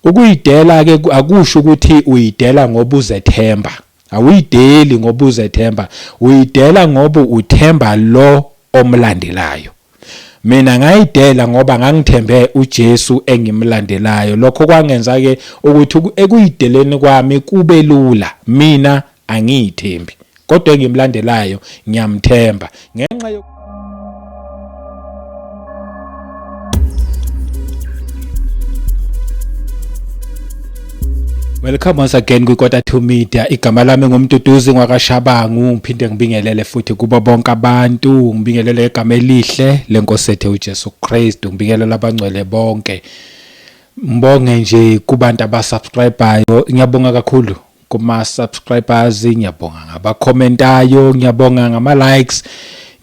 Ukuyidela ke akusho ukuthi uyidela ngoba uzethemba. Awuyideli ngoba uzethemba, uyidela ngoba uthemba lo omlandelayo. Mina ngayidela ngoba ngangithembe uJesu engimlandelayo. Lokho kwangenza ke ukuthi ekuyideleni kwami kube lula. Mina angiyithembi, kodwa engimlandelayo ngiyamthemba ngenxa Welcome once again kwiKota 2 Media. Igama lami ngumduduzi ngwakaShabangu. Ngiphinde ngibingelele futhi kubo bonke abantu. Ngibingelele igama elihle leNkosi yethu uJesu Kristu. Ngibingelele abangcwele bonke. Mbonge nje kubantu abasubscribeayo. Ngiyabonga kakhulu kuma subscribers, ngiyabonga ngabakhomentayo, ngiyabonga ngama likes.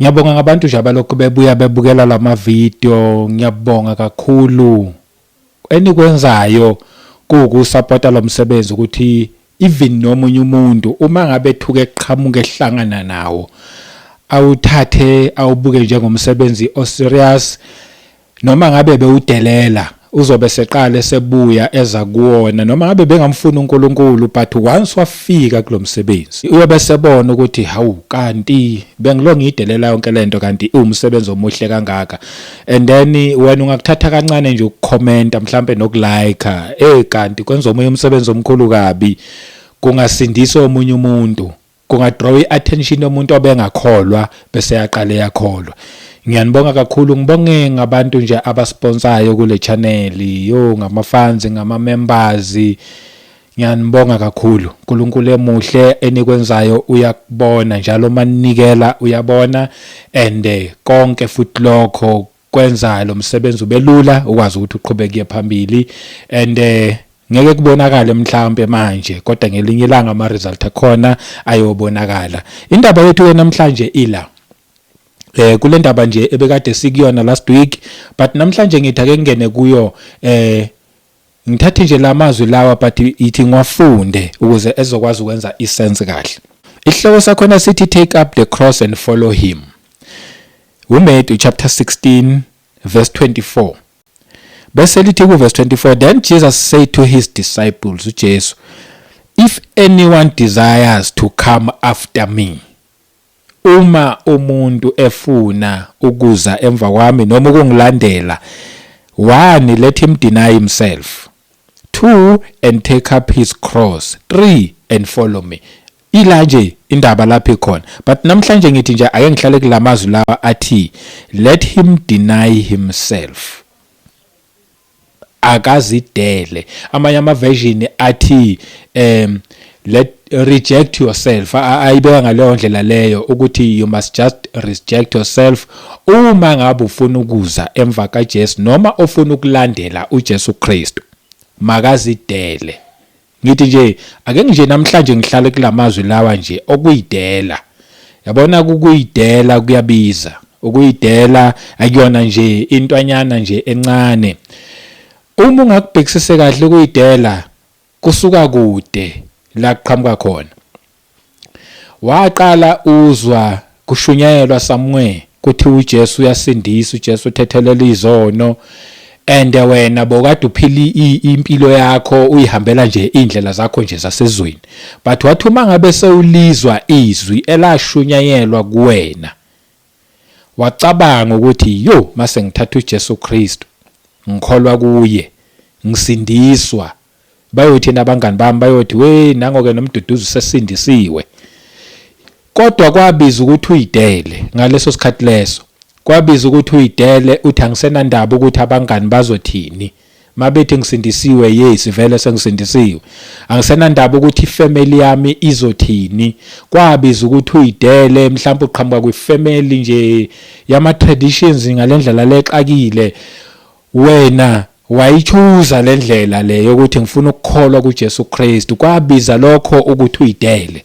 Ngiyabonga ngabantu nje abalokhu bebuya bebukela lama video. Ngiyabonga kakhulu enikwenzayo ukusupporta lo msebenzi ukuthi even nomunye umuntu uma ngabe ethuke eqhamuka ehlangana nawo awuthathe awubuke njengomsebenzi oserious, noma ngabe bewudelela uzobe seqala esebuya eza kuwona, noma ngabe bengamfuna uNkulunkulu but once wafika kulomsebenzi uyobe sebona ukuthi hawu kanti bengilo ngidelela yonke lento kanti umsebenzi omuhle kangaka. And then wena ungakuthatha kancane nje ukucomment mhlambe nokulike kanti kwenza omunye umsebenzi omkhulu kabi, kungasindisa omunye umuntu, kungadraw iattention yomuntu obengakholwa bese yaqala yakholwa. Ngiyanibonga kakhulu, ngibonge ngabantu nje abasponsayo kule channel, ngamafans, ngama-members. Ngiyanibonga kakhulu. uNkulunkulu emuhle enikwenzayo uyakubona njalo manikela uyabona, and konke futhi lokho kwenza lo msebenzi ubelula ukwazi ukuthi uqhubeke phambili, and ngeke kubonakala mhlawumbe manje kodwa ngelinye ilanga ama result akhona ayobonakala. Indaba yethu namhlanje ila kule ndaba nje ebekade sikuyona last week, but namhlanje ngithi ake ngene kuyo ngithathe nje lamazwi lawa but ithi ngiwafunde ukuze ezokwazi ukwenza isense kahle. Isihloko sakhona sithi take up the cross and follow him. Matthew chapter 16 verse 24. Bese lithi ku verse 24, then Jesus said to his disciples, uJesu, if anyone desires to come after me, uma umuntu efuna ukuza emva kwami noma ukungilandela, 1, let him deny himself. 2, and take up his cross. 3, and follow me. Ila nje indaba lapha ikhona, but namhlanje ngithi nje ake ngihlale kulamazwi lawa athi let him deny himself. Akazidele. Amanye ama version athi reject yourself. Ayibeka ngaleyo ndlela leyo ukuthi you must just reject yourself uma ngabe ufuna ukuza emva kaJesu noma ufuna ukulandela uJesu Kristu. Makazidele. Ngithi nje ake nje namhlanje ngihlale kulamazwi lawa nje okuyidela. Yabona ukuyidela kuyabiza. Ukuyidela akuyona nje intwanyana nje encane. Uma ungakubhekisise kahle ukuyidela kusuka kude la qhamuka khona. Waqala uzwa kushunyayelwa somewhere kuthi uJesu uyasindisa, uJesu uthethelela izono, and wena bokade uphili impilo yakho uyihambela nje indlela zakho nje zasezweni, but wathi uma ngabe sewulizwa izwi elashunyayelwa kuwena wacabanga ukuthi mase ngithatha uJesu Kristu ngikholwa kuye ngisindiswa, bayothi nabangani bami bayothi nangoke nomduduzi sesindisiwe. Kodwa kwabiza ukuthi uyidele ngaleso sikhathi leso, kwabiza ukuthi uyidele uthi angisenandaba ukuthi abangani bazothini mabethi ngisindisiwe. Yes, vele sengisindisiwe. Angisenandaba ukuthi ifamily yami izothini. Kwabiza ukuthi uyidele mhlawumbe uqhamuka kwifamily nje yama traditions ngalendlela lexakile, wena wayichuza lendlela le yokuthi ngifuna ukukholwa kuJesu Kristu. Kwabiza lokho ukuthi uyidele.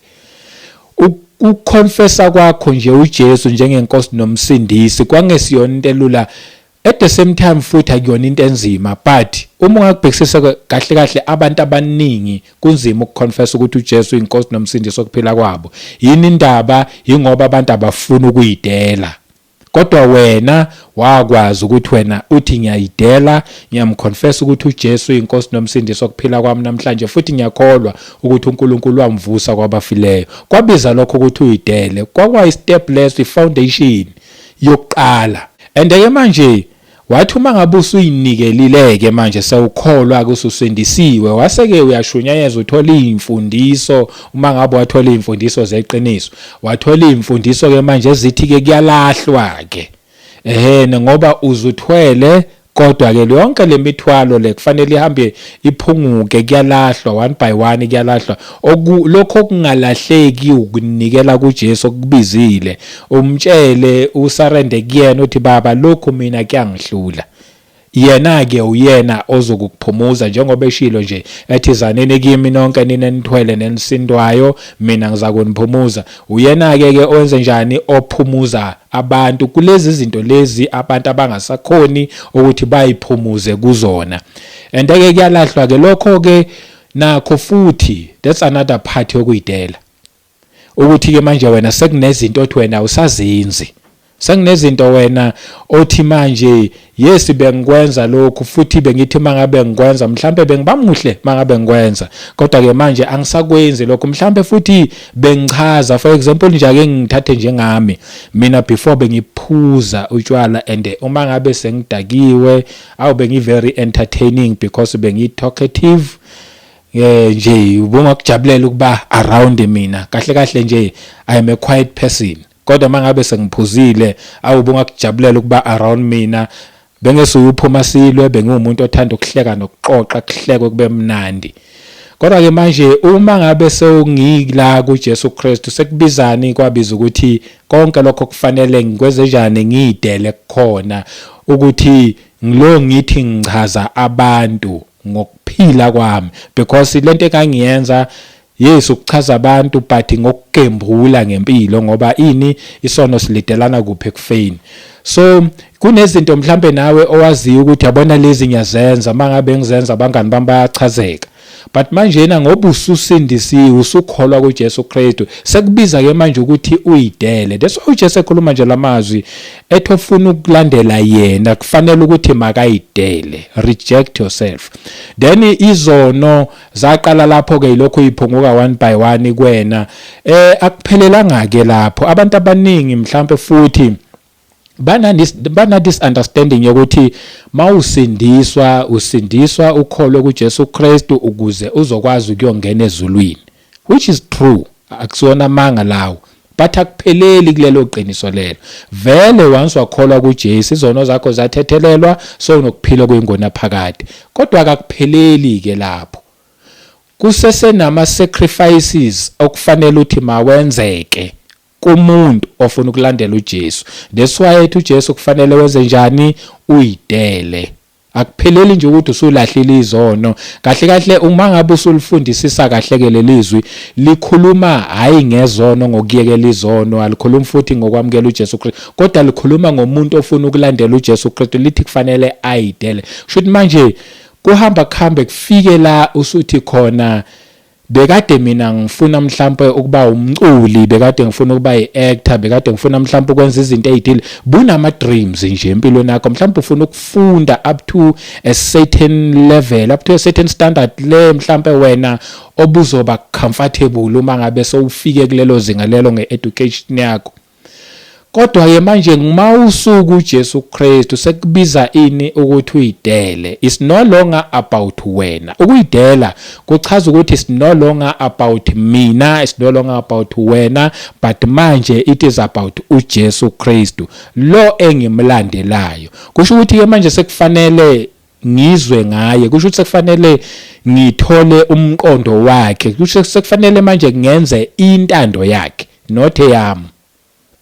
Ukonfessa kwakho nje uJesu njengenkosi nomsindisi kwangesiyona into elula, at the same time futhi akuyona into enzima, but uma ungakubhekisisa kahle kahle abantu abaningi kunzima ukukonfessa ukuthi uJesu inkosi nomsindisi okuphila kwabo. Yini indaba? Ingoba abantu abafuna ukuyidela. kodwa wena wakwazi ukuthi wena uthi ngiyayidela, ngiyamconfess ukuthi uJesu inkosi nomsindisi wokuphila kwami namhlanje, futhi ngiyakholwa ukuthi uNkulunkulu wamvusa kwabafileyo. Kwabiza lokho ukuthi uyidele, kwakwa step leso, foundation yokuqala. And ke manje wathi uma ngabe usuyinikelileke manje sewukholwa ke ususindisiwe, waseke uyashunyayeza uthola izimfundiso. Uma ngabe wathola izimfundiso zeqiniso, wathola izimfundiso ke manje ezithi ke kuyalahlwa ke ngoba uzuthwele, kodwa ke yonke le mithwalo le kufanele ihambe iphunguke, kuyalahlwa one by one, kuyalahlwa. Lokho okungalahleki ukunikela kuJesu okubizile, umtshele usarende kuyena uthi baba lokhu mina kuyangihlula. Yena ke uyena ozokuphumuza, njengoba eshilo nje ethi zaneni kimi nonke nina nithwele nenisindwayo mina ngizakuniphumuza. Uyena ke owenze njani, ophumuza abantu kulezi zinto lezi abantu abangasakhoni ukuthi bayiphumuze kuzona. And ke kuyalahlwa ke lokho ke nakho futhi, that's another part yokuyidela, ukuthi ke manje wena sekunezinto othi wena usazenzi, sekunezinto wena othi manje yes bengikwenza lokhu, futhi bengithi mangabe ngikwenza mhlambe bengibamuhle mangabe ngikwenza, kodwa ke manje angisakwenzi lokho. Mhlambe futhi bengichaza, for example nje ake ngithathe njengami mina, before bengiphuza utshwala and uma ngabe sengidakiwe awu bengi very entertaining because bengi talkative nje, ubungakujabulela ukuba around mina, kahle kahle nje I am a quiet person. Kodwa mangabe sengiphuzile awubungakujabulela ukuba around mina, bengesuphuma silwe, bengumuntu othanda ukuhleka nokuxoxa, kuhlekwe kube mnandi. Kodwa ke manje uma ngabe sewungila kuJesu Kristu, sekubizani kwabiza ukuthi konke lokho kufanele ngikwenze njani, ngiyidele khona ukuthi ngilo ngithi ngichaza abantu ngokuphila kwami, because lento engangiyenza yes ukuchaza abantu but ngokukembula ngempilo, ngoba ini isono silidelana kuphi ekufeni. So kunezinto mhlambe nawe owaziyo ukuthi yabona lezi ngiyazenza, mangabe ngizenza abangani bami bayachazeka, but manje na ngoba ususindisiwe, usukholwa kuJesu Kristu, sekubiza ke manje ukuthi uyidele. That's why uJesu ekhuluma nje lamazwi ethi ofuna ukulandela yena kufanele ukuthi makayidele, reject yourself. Then izono zaqala lapho ke ilokho iphunguka one by one kwena. Akuphelelanga ke lapho, abantu abaningi mhlambe futhi bana this understanding yokuthi usindiswa ukholwe kuJesu Kristu ukuze uzokwazi ukuyongena ezulwini, which is true, akusona manga lawo, but akupheleli kulelo qiniso lelo. Vele once wakholwa kuJesu izono zakho zathethelelwa, so nokuphila kwengona phakade, kodwa akupheleli ke lapho. Kusese nama sacrifices okufanele uthi mawenzeke kumuntu ofuna ukulandela uJesu. That's why ethi uJesu kufanele wenze njani, uyidele. Akupheleli nje ukuthi usulahlile izono. Kahle kahle uma ngabe usulifundisisa kahle ke lelizwi likhuluma hayi ngezono, ngokuyekela izono, alikhulumi futhi ngokwamukela uJesu Kristu, kodwa likhuluma ngomuntu ofuna ukulandela uJesu Kristu, lithi kufanele ayidele. Shothi manje kuhamba kufike la usuthi khona bekade mina ngifuna mhlambe ukuba umculi, bekade ngifuna ukuba i-actor, bekade ngifuna mhlambe ukwenza izinto ezithile. Bunama dreams nje empilweni yakho, mhlambe ufuna ukufunda up to a certain level, up to a certain standard le mhlambe wena obuzoba comfortable uma ngabe sowufike kulelo zinga lelo nge-education yakho. Kodwa ke manje ngimawusuku uJesu Kristu sekubiza ini ukuthi uyidele. It's no longer about wena. Ukuyidela kuchaza ukuthi it's no longer about mina, it's no longer about wena, but manje it is about uJesu Kristu lo engimlandelayo. Kusho ukuthi ke manje sekufanele ngizwe ngaye, kusho ukuthi sekufanele ngithole umqondo wakhe, kusho ukuthi sekufanele manje ngenze intando yakhe, not eyami.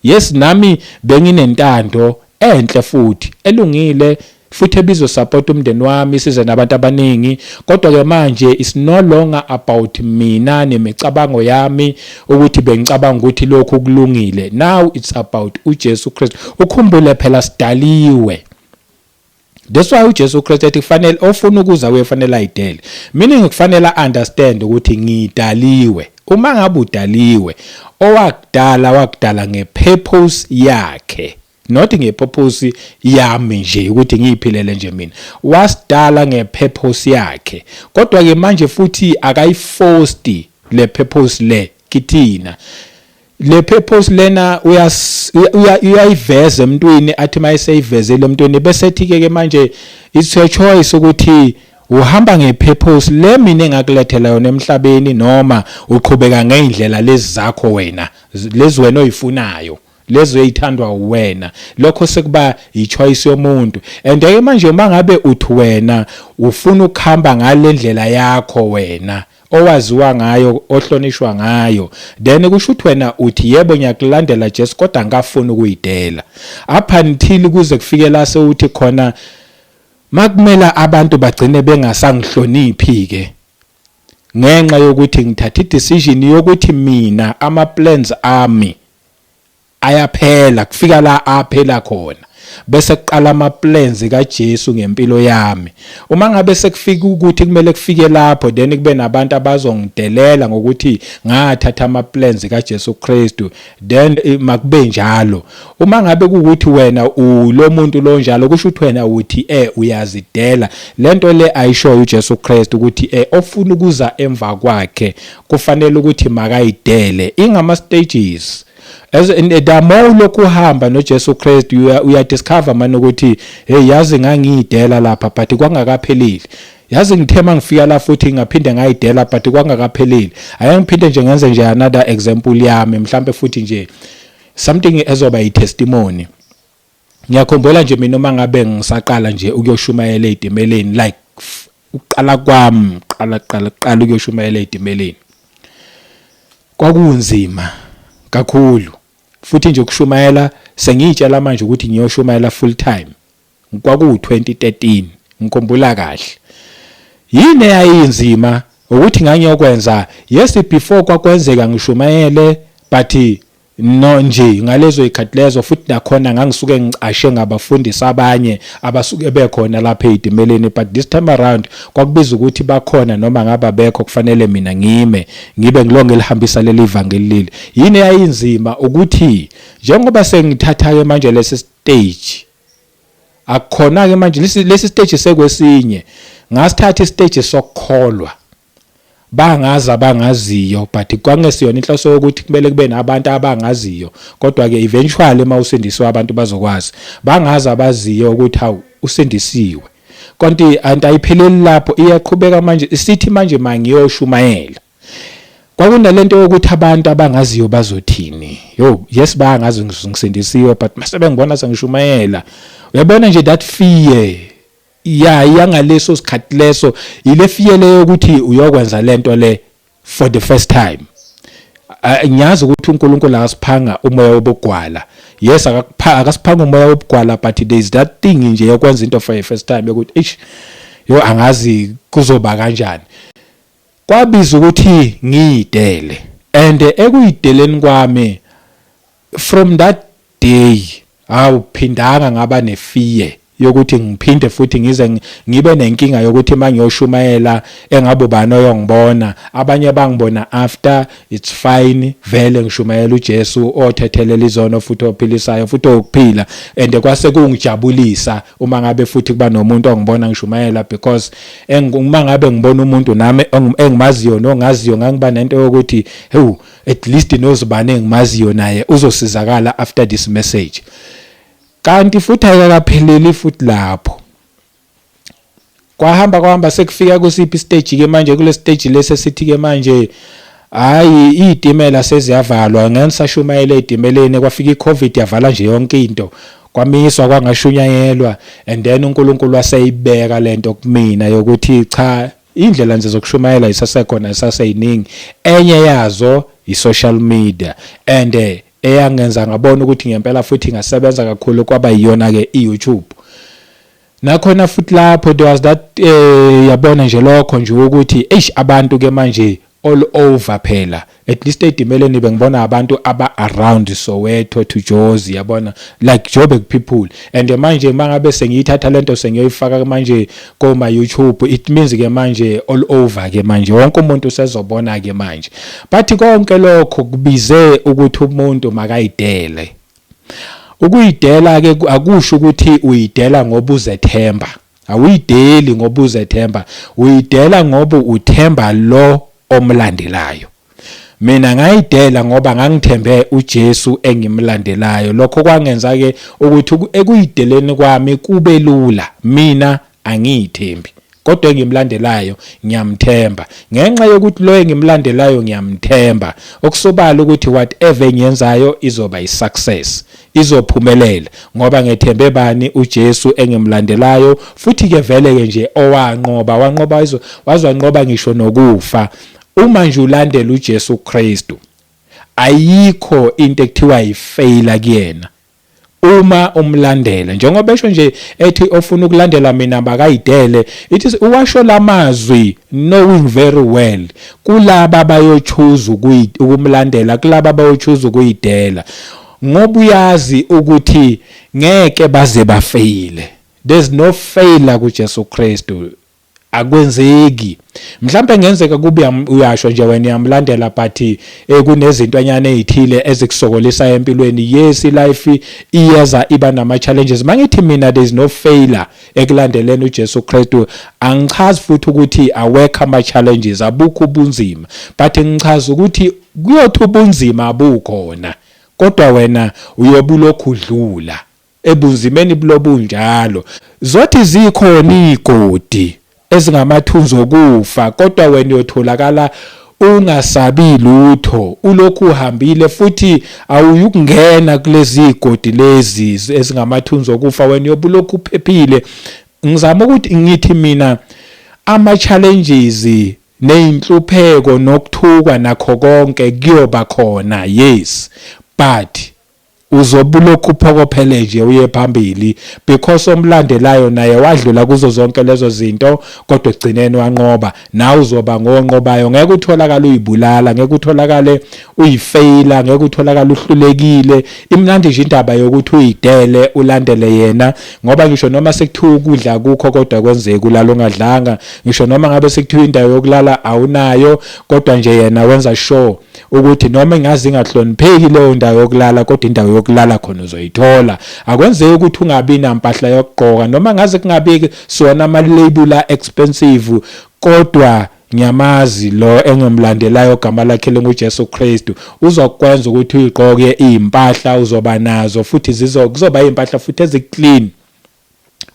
Yes, nami benginentando enhle futhi elungile futhi ebizo support umndeni wami, size nabantu abaningi, kodwa ke manje it's no longer about mina nemicabango yami ukuthi bengicabanga ukuthi lokho kulungile. Now it's about uJesu Kristu. Ukhumbule phela sidaliwe. That's why uJesu Kristu ethi kufanele ofuna ukuza kufanele ayidele. Meaning kufanele understand ukuthi ngidaliwe. Uma ngabe udaliwe, wakudala ngepurpose yakhe. not ngepurpose yami nje ukuthi ngiyiphilele nje mina, wasidala ngepurpose yakhe. Kodwa ke manje futhi akayiforced le purpose le kithina. Le purpose lena uyayiveza emntwini, athi mayiseyivezile emntwini bese ethi-ke manje it's a choice ukuthi uhamba ngepurpose le mina engakulethela yona emhlabeni, noma uqhubeka ngeindlela lezi zakho wena, lezi wena oyifunayo, lezi uyithandwa wena. Lokho sekuba i-choice yomuntu. And ke manje uma ngabe uthi wena ufuna ukuhamba ngale ndlela yakho wena owaziwa ngayo, ohlonishwa ngayo, then kusho ukuthi wena uthi yebo ngiyakulandela Jesu kodwa ngafuna ukuyidela. Up until kuze kufike la sewuthi khona makumela abantu bagcine bengasangihloniphi ke, ngenxa yokuthi ngithatha i-decision yokuthi mina ama-plans ami ayaphela, kufika la aphela khona, bese kuqala ama-plans kaJesu ngempilo yami. Uma ngabe sekufika ukuthi kumele kufike lapho, then kube nabantu abazongidelela ngokuthi ngathatha ama-plans kaJesu Kristu, then makube njalo. Uma ngabe kuukuthi wena ulo muntu lo njalo, kusho ukuthi wena uthi uyazidela. Lento le ayishoyo uJesu Kristu ukuthi ofuna ukuza emva kwakhe kufanele ukuthi makayidele. Ingama stages. As the more lokuhamba noJesu Kristu uyadiscover manje ukuthi hey yazi ngangiyidela lapha but kwangakaphelile. Yazi ngithema ngifika la futhi ngaphinde ngayidela but kwangakaphelile. Ake ngiphinde nje ngenze nje another example yami, mhlambe futhi nje something ezoba i-testimony. Ngiyakhumbula nje mina uma ngabe ngisaqala nje ukuyoshumayela ezimeleni, like uqala kwami qala ukuyoshumayela ezimeleni, kwakunzima kakhulu. Futhi nje ukushumayela sengiyitshela manje ukuthi ngiyoshumayela full time kwaku-2013, ngikhumbula kahle. Yini eyayinzima ukuthi ngangiyokwenza, yes before kwakwenzeka ngishumayele, but no nje ngalezo ikhathi lezo futhi nakhona ngangisuke ngicashe ngabafundisi abanye abasuke bekhona lapha ezimeleni, but this time around kwakubiza ukuthi bakhona noma ngaba bekho kufanele mina ngibe ngilonge lihambisa leli ivangeli leli. Yini eyayinzima ukuthi njengoba sengithatha ke manje lesi stage, akukhona ke manje lesi stage sekwesinye, ngasithatha istage sokukholwa, bangazi abangaziyo, but kwangesiyona inhloso yokuthi kumele kube nabantu abangaziyo, kodwa ke eventually mawusindiswa abantu bazokwazi. Bangazi abaziyo ukuthi hawu usindisiwe, konke antayipheleli lapho, iyaqhubeka manje isithi manje mangiyoshumayela. Kwakunalento yokuthi abantu abangaziyo bazothini, yes bangazi ngisindisiwe but mase bengibona sengishumayela, uyabona nje that fear yangaleso sikhathi leso, ile fear leyo ukuthi uyokwenza lento le for the first time. Ngiyazi ukuthi uNkulunkulu akasiphanga umoya wobugwala, yes akasiphanga umoya wobugwala, but there is that thing nje yokwenza into for the first time ukuthi angazi kuzoba kanjani. Kwabiza ukuthi ngiyidele, and ekuyideleni kwami from that day awuphindanga ngaba nefear yokuthi ngiphinde futhi ngize ngibe nenkinga yokuthi mangiyoshumayela engabe bani oyongibona. Abanye bangibona after, it's fine, vele ngishumayela uJesu othethelela izono futhi ophilisayo futhi okuphila, and kwase kungijabulisa uma ngabe futhi kuba nomuntu ongibona ngishumayela, because uma ngabe ngibona umuntu nami engimaziyo nongaziyo ngangiba nento yokuthi at least nozibane engimaziyo naye uzosizakala after this message. Kanti futhi akakapheleli futhi lapho, kwahamba sekufika kusiphi stage ke manje, kule stage lesi sithi ke manje hayi izitimela seziyavalwa, ngisashumayela ezimeleni, kwafika iCovid yavala nje yonke into, kwamiswa kwangashunyayelwa, and then uNkulunkulu waseyibeka lento kumina yokuthi cha, indlela nje zokushumayela isasekhona, isaseyiningi. Enye yazo i-social media, and eyangenza ngabona ukuthi ngempela futhi ngasebenza kakhulu kwaba yiyona ke iYouTube. Nakhona futhi lapho there was that yabona nje lokho nje ukuthi abantu ke manje all over phela, at least ezimeleni bengibona abantu aba around Soweto to Jozi, yabona like Joburg people, and manje mangabe sengiyithatha lento sengiyoyifaka manje koma YouTube, it means ke manje all over ke manje wonke umuntu usezobona ke manje. But konke lokho kubize ukuthi umuntu makayidele. Ukuyidela ke akusho ukuthi uyidela ngoba uzethemba. Awuyideli ngoba uzethemba, uyidela ngoba uthemba lo omlandelayo. Mina ngayidela ngoba ngangithembe uJesu engimlandelayo. Lokho kwangenza ke ukuthi ekuyideleni kwami kube lula. Mina angiyithembi, kodwa engimlandelayo ngiyamthemba. Ngenxa yokuthi lo engimlandelayo ngiyamthemba, okusobala ukuthi whatever enyenzayo izoba isuccess, izophumelela ngoba ngethembe bani? uJesu engimlandelayo. Futhi ke vele ke nje owanqoba wazwanqoba ngisho nokufa. Uma nje ulandela uJesu Kristu, ayikho into ekuthiwa yifailure kuyena. Uma umlandela, njengoba esho nje ethi ofuna ukulandela mina bakayidele, ithi uwasho lamazwi knowing very well kulaba abayochoose ukumlandela, kulaba abayochoose ukuyidela, ngoba uyazi ukuthi ngeke baze bafeyile. There's no failure kuJesu Kristu. Akwenzeki. Mhlambe ngenzeka kube uyasho nje wena uyamlandela but kunezinto anyana ezithile ezikusokolisa empilweni. Yes, life iyeza iba nama challenges. Mangithi mina there's no failure ekulandeleni uJesu Kristu, angichazi futhi ukuthi awekho ama challenges, abukho ubunzima, but ngichaza ukuthi kuyothi ubunzima abukhona, kodwa wena uyobulokhu udlula ebunzimeni bulobunjalo. Zothi zikhona igodi ezingamathunzi okufa, kodwa wena uyotholakala ungasabi lutho, ulokhu uhambile futhi awuyukungena kulezi igodi lezi ezingamathunzi okufa, wena uyobulokhu uphephile. Ngizama ukuthi ngithi mina ama challenges neinhlupheko nokuthuka nakho konke kuyoba khona, yes, but uzobulokhu uphokophele nje uye phambili because omlandelayo naye wadlula kuzo zonke lezo zinto, kodwa egcineni wanqoba. Nawe uzoba ngonqobayo. Ngeke utholakala uyibulala, ngeke utholakale uyifeyila, ngeke utholakala uhlulekile. Imnandi nje indaba yokuthi uyidele ulandele yena, ngoba ngisho noma sekuthiwa ukudla kukho kodwa kwenzeka ulala ungadlanga, ngisho noma ngabe sekuthiwa indawo yokulala awunayo, kodwa nje yena wenza sure ukuthi noma ingazi ingahlonipheki leyo ndawo yokulala, kodwa indawo yokulala khona uzoyithola. Akwenzeki ukuthi ungabi nampahla yokugqoka, noma ngaze kungabi sona ama-label expensive, kodwa ngiyamazi lo engimlandelayo igama lakhe linguJesu Kristu uzokwenza ukuthi uyigqoke impahla uzoba nazo, futhi kuzoba impahla futhi eziclean.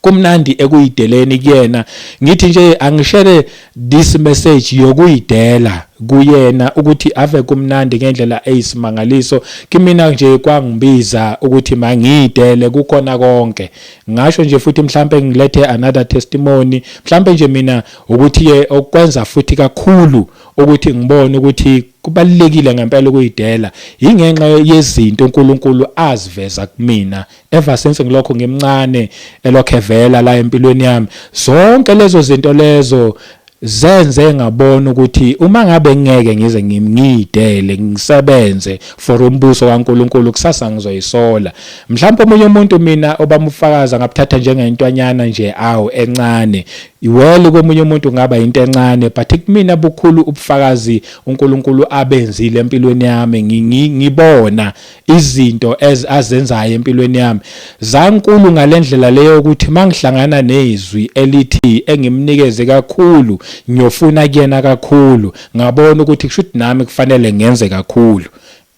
Kumnandi ekuyideleni kuyena. Ngithi nje angishare this message yokuyidela kuyena ukuthi ave kumnandi ngendlela eyisimangaliso. Kimina nje kwangibiza ukuthi mangiyidele kukhona konke. Ngasho nje futhi mhlambe ngilethe another testimony, mhlambe nje mina ukuthi ke okwenza futhi kakhulu ukuthi ngibone ukuthi kubalekile ngempela ukuyidela ingenxa yezinto uNkulunkulu aziveza kumina ever since ngilokho ngimncane elokhevela la empilweni yami. Zonke lezo zinto lezo zenze ngabona ukuthi uma ngabe ngeke ngize ngiyidele ngisebenze for umbuso kaNkulunkulu, kusasa ngizoyisola. Mhlawumbe omunye umuntu mina obamufakaza ngabuthatha njengentwanyana nje encane, iwele komunye umuntu ngaba into encane, but kumina bukhulu ubufakazi uNkulunkulu abenzile empilweni yami. Ngibona izinto azenzayo empilweni yami zankulu ngalendlela leyo ukuthi mangihlangana nezwi elithi engimnikeze kakhulu, ngiyofuna kuyena kakhulu, ngabona ukuthi kushuthi nami kufanele ngenze kakhulu,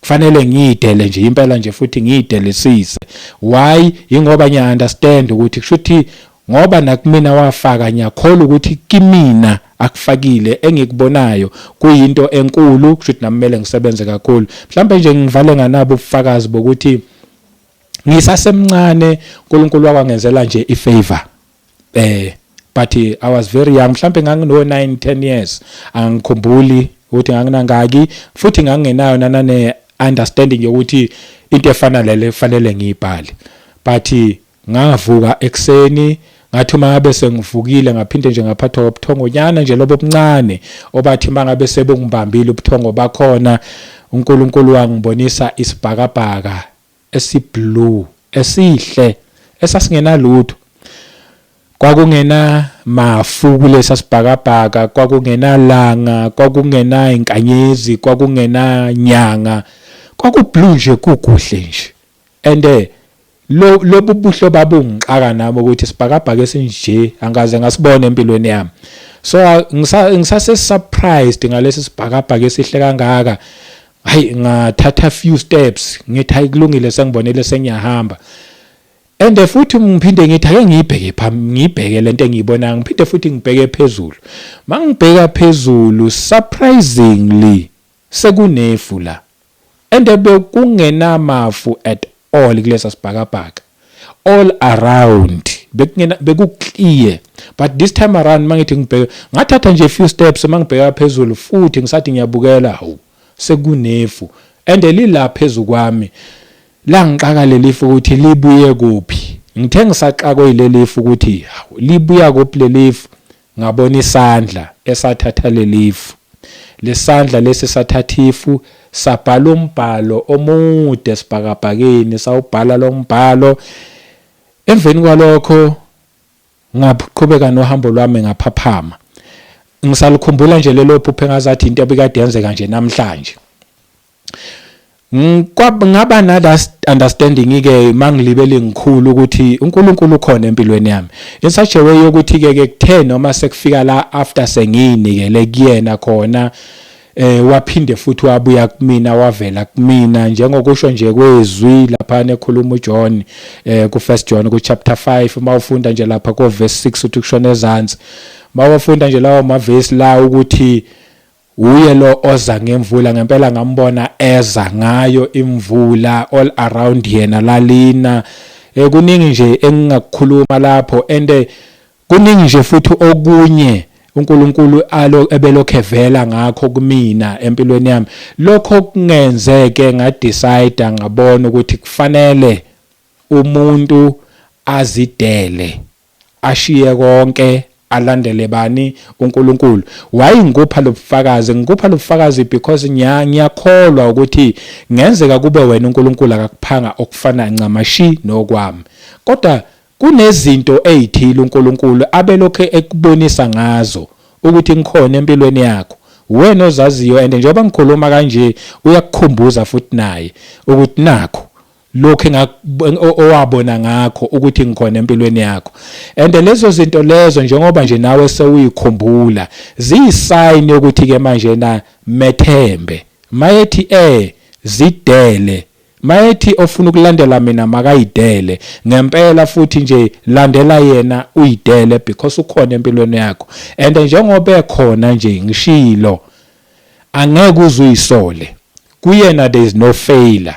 kufanele ngiyidele nje impela nje futhi ngiyidelisise. Why? Ingoba ngiya understand ukuthi kushuthi ngoba nakumina wafaka, ngiyakholwa ukuthi kimina akufakile engikubonayo kuyinto enkulu, kushuthi nami kumele ngisebenze kakhulu. Mhlawumbe nje ngivale nganabo ubufakazi bokuthi ngisasemncane uNkulunkulu wakwangenzela nje ifavor. But I was very young, mhlawumbe ngangino 9-10 years, angikhumbuli ukuthi nganginangaki, futhi ngangenayo nanane understanding yokuthi into efana lele kufanele ngiyibhale. But ngavuka ekseni, ngathi mangabe sengivukile ngaphinde nje ngaphathwa ubuthongo nyana nje lobo buncane obathi mangabe sebengibambile ubuthongo bakhona, uNkulunkulu wangibonisa isibhakabhaka esiblue esihle esasingena lutho. Kwakungena mafu kulesa sibhakabhaka, kwakungena langa, kwakungena inkanyezi, kwakungena nyanga, kwakublue nje kukuhle nje. And lobu buhlo babungixaka nami ukuthi sibhakabhaka esinje angaze ngasibona empilweni yami. So ngisase surprised ngalesi sibhakabhaka esihle kangaka. Hayi ngathatha few steps ngithi ayikulungile sengibonile sengiyahamba. And futhi ngiphinde ngithi ake ngibheke lento engiyibona ngiphinde futhi ngibheke phezulu. Mangibheka phezulu surprisingly sekunefu la. And bekungenamafu at all kulesa sibhakabhaka. All around bekukliye. But this time around mangithi ngibheke ngathatha nje few steps mangibheka phezulu futhi ngisathi ngiyabukela hawu sekunefu. And lila phezulu kwami la ngiqaka lelifu ukuthi libuye kuphi. Ngithe ngisaqaka ilelifu ukuthi libuya kuphi lelifu ngabona isandla esathatha lelifu. Lesandla lesi sathathifu sabhala umbhalo omude sibhakabhakeni sawubhala lo mbhalo. Emveni kwalokho ngaqhubeka nohambo lwami ngaphaphama. Ngisalukhumbula nje lelo phupho engazathi into ebikade yenzeka nje namhlanje. Ngaba na understanding ke mangilibele ngikhulu ukuthi uNkulunkulu ukhona empilweni yami. In such a way yokuthi ke kuthe noma sekufika la after sengiyinikele kuyena khona waphinde futhi wabuya kumina wavela kumina njengokusho nje kwezwi lapha nekhuluma uJohn ku 1 John ku chapter 5 mawufunda nje lapha ku verse 6 uthi kushona ezansi. Mawufunda nje lawo mavesi la ukuthi uye lo oza ngemvula ngempela ngambona eza ngayo imvula all around yena lalina. Kuningi nje engingakukhuluma lapho and kuningi nje futhi okunye uNkulunkulu ebelokhe evela ngakho kumina empilweni yami. Lokho kungenzeke ngadecide ngabona ukuthi kufanele umuntu azidele ashiye konke alandele bani uNkulunkulu. Why ngikupha lobufakazi because ngiyakholwa ukuthi ngenzeka kube wena uNkulunkulu akakuphanga okufana ncamashi nokwami. Kodwa kunezinto ezithile uNkulunkulu abelokhe ekubonisa ngazo ukuthi ngikhona empilweni yakho. Wena ozaziyo and njengoba ngikhuluma kanje uyakukhumbuza futhi naye ukuthi nakho lokho owabona ngakho ukuthi ngikhona empilweni yakho. And lezo zinto lezo njengoba nje nawe sewuyikhumbula ziyisign yokuthi ke manje na methembe. Mayethi zidele. Mayethi ofuna ukulandela mina makayidele. Ngempela futhi nje landela yena uyidele because ukhona empilweni yakho. And njengoba ekhona nje ngishilo angeke uzuyisole. Kuyena there is no failure.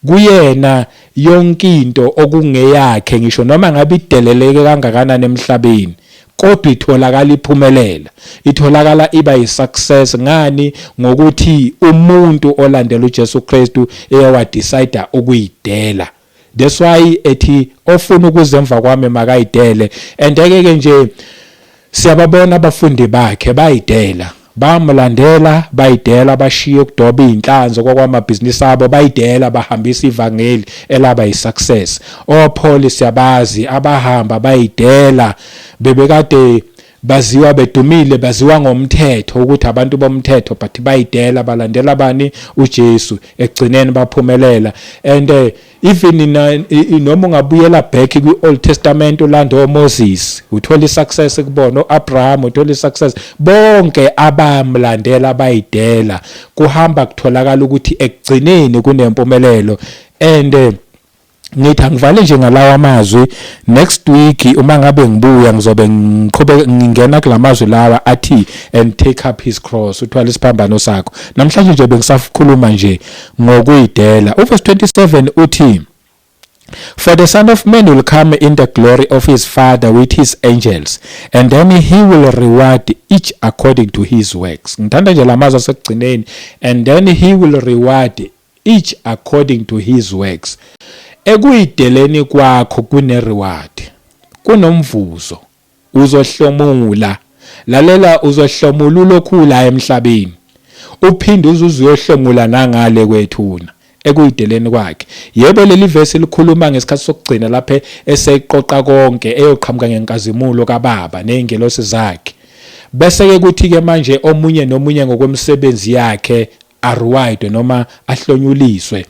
Kuyena yonke into okungeyakhe ngisho noma ngabe ideleleke kangakanani emhlabeni kodwa itholakala iphumelela. Itholakala iba yisuccess ngani ngokuthi umuntu olandela uJesu Kristu eyawadecide ukuyidela. That's why ethi ofuna ukuzemva kwami makayidele. And ke nje siyababona abafundi bakhe bayidela. Bamlandela bayidela bashiye ukudoba inhlanzo kwakwamabhizinisi abo bayidela bahambisa ivangeli elaba yisuccess. OPaul siyabazi abahamba bayidela bebekade baziwa bedumile baziwa ngomthetho ukuthi abantu bomthetho but bayidela balandela bani uJesu egcineni baphumelela. And even noma ungabuyela back kwi-Old Testament ulando Moses uthola isuccess kubona Abraham uthola isuccess bonke abamlandela bayidela kuhamba kutholakala ukuthi egcineni kunempumelelo. And ngithi angivale nje ngalawa amazwi next week uma ngabe ngibuya ngizobe ngingena kulamazwi lawa athi and take up his cross uthwala isiphambano sakho. Namhlanje nje bengisakhuluma nje ngokuyidela. Verse 27 uthi for the Son of Man will come in the glory of his Father with his angels, and then he will reward each according to his works. Ngithanda nje lamazwi asekugcineni, and then he will reward each according to his works. Ekuyideleni kwakho kune reward, kunomvuzo, uzohlomula. Lalela uzohlomula ulokhula emhlabeni. Uphinde uzohlomula nangale kwethuna ekuyideleni kwakhe. Yebo leli verse likhuluma ngesikhathi sokugcina lapha eseqoqa konke eyoqhamuka ngenkazimulo kaBaba nezingelosi zakhe. Bese ke kuthi ke manje omunye nomunye ngokwemsebenzi yakhe areward noma ahlonyuliswe.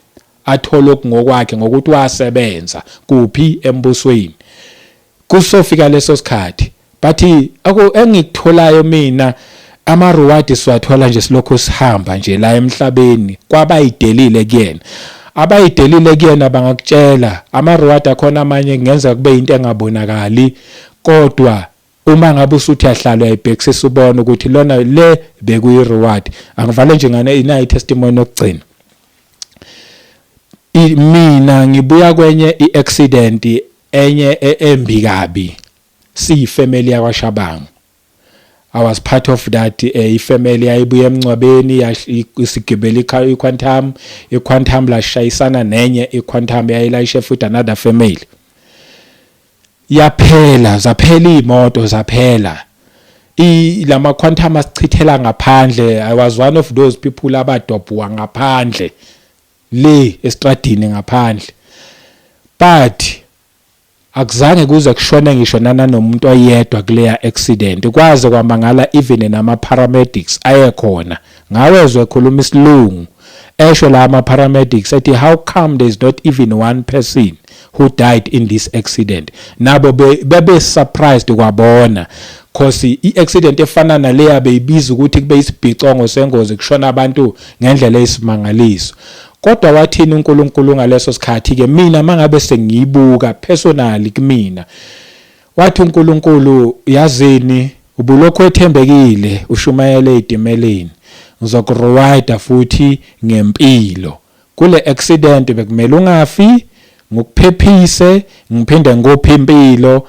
athola okungokwakhe ngokuthi wasebenza kuphi embusweni. Kusofika leso sikhathi bathi engikutholayo mina ama-reward siwathola nje silokhu sihamba nje la emhlabeni kwabayidelile kuyena. Abayidelile kuyena bangakutshela ama-reward akhona amanye kungenzeka kube into engabonakali, kodwa uma ngabe usuthi yahlala uyayibhekisisa ubona ukuthi lona le bekuyi-reward. Angivale nje ina i-testimony yokugcina. Mina ngibuya kwenye i-accident enye embi kabi, siyifamily yakwaShabangu. I was part of that ifamily yayibuye emncwabeni isigibela iQuantum lashayisana nenye iQuantum yayilayishe futhi another family. Zaphela imoto zaphela. Lama Quantum asichithela ngaphandle. I was one of those people abadobhuwa ngaphandle le estradini ngaphandle. But akuzange kuze kushone ngisho nomuntu oyedwa kuleya accident. Kwaze kwamangala even nama paramedics ayekhona. Ngawezwe ekhuluma isilungu. Esho la ama paramedics ethi how come there's not even one person who died in this accident. Nabo bebe surprised kwabona cause i-accident efana naleya beyibiza ukuthi kube isibhicongo sengozi kushona abantu ngendlela eyisimangaliso. Kodwa wathini uNkulunkulu ngaleso sikhathi ke mina mangabe sengiyibuka personally kumina. Wathi uNkulunkulu yazini ubulokho ethembekile ushumayele idimeleni. Ngizokureward futhi ngempilo. Kule accident bekumele ungafi, ngokuphephise, ngiphinde ngophe impilo.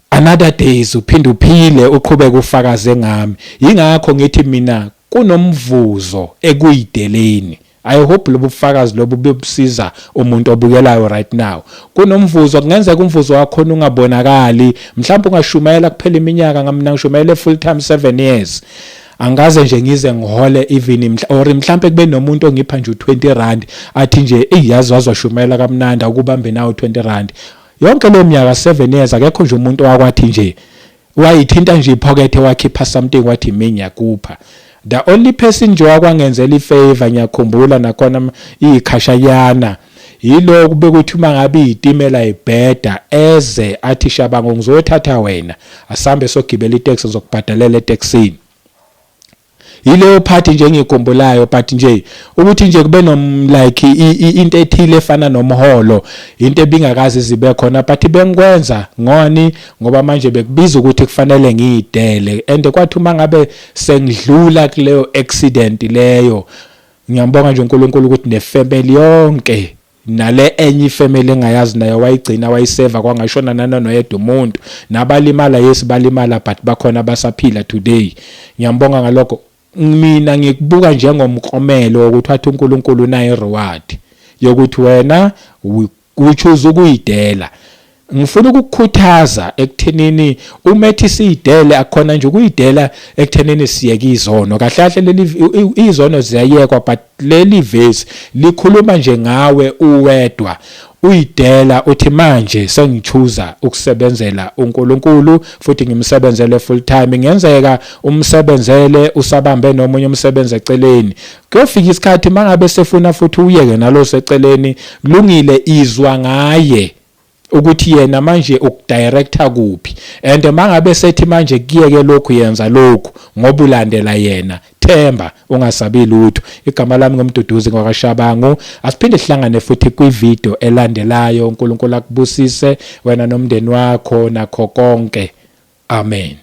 Another days uphinde uphile uqhubeka ufakaze ngami. Yingakho ngithi mina kunomvuzo ekuyideleni. I hope lobu bufakazi lobu bubusiza umuntu obukelayo right now. Kunomvuzo kungenzeka umvuzo wakho ungabonakali, mhlawumbe ungashumayela kuphela iminyaka ngamina ngishumayele full time 7 years. Angaze nje ngize ngihole even or mhlawumbe kube nomuntu ongipha nje u20 athi nje yazi wazwashumayela kamnandi ukubambe nawo 20 yonke lo minyaka 7 years akekho nje umuntu wakwathi nje wayithinta nje ipocket wakhipha something wathi mina yakupha. The only person nje wakwangenzela ifavor ngiyakhumbula nakhona ikhashayana yilo kube kuthi mangabe izitimela ibheda eze athi Shabangu ngizothatha wena asambe sogibela itaxi ngizokubhadalela etaxini. Yileyo part nje ngikhumbulayo but nje ukuthi nje kube like into ethile efana nomholo into ebingakazi zibe khona but bengikwenza ngoni ngoba manje bekubiza ukuthi kufanele ngiyidele and kwathi uma ngabe sengidlula kuleyo accident leyo ngiyambonga nje uNkulunkulu ukuthi nefamily yonke nale enye ifamily engayazi nayo wayigcina wayiseva kwangashona noyedwa umuntu nabalimala balimala but bakhona abasaphila today. Ngiyambonga ngalokho. Mina ngikubuka njengomklomelo ukuthi wathi uNkulunkulu naye reward yokuthi wena uchoose ukuyidela. Ngifuna ukukukhuthaza ekuthenini umethi siyidele akhona nje ukuyidela ekuthenini siyeke izono. Kahle kahle izono ziyayekwa but leli verse likhuluma nje ngawe uwedwa. Uyidela uthi manje sengichuza ukusebenzela uNkulunkulu futhi ngimsebenzele full time. Ngenzeka umsebenzele usabambe nomunye umsebenzi eceleni. Kuyofika isikhathi mangabe sefuna futhi uyeke nalo seceleni kulungile izwa ngaye ukuthi yena manje ukudirector kuphi and mangabe sethi manje kuyeke lokhu yenza lokhu ngoba ulandela yena. Themba ungasabi lutho. Igama lami ngumduduzi ngwakaShabangu. Asiphinde sihlangane futhi kwivideo elandelayo. uNkulunkulu akubusise wena nomndeni wakho nakho konke. Amen.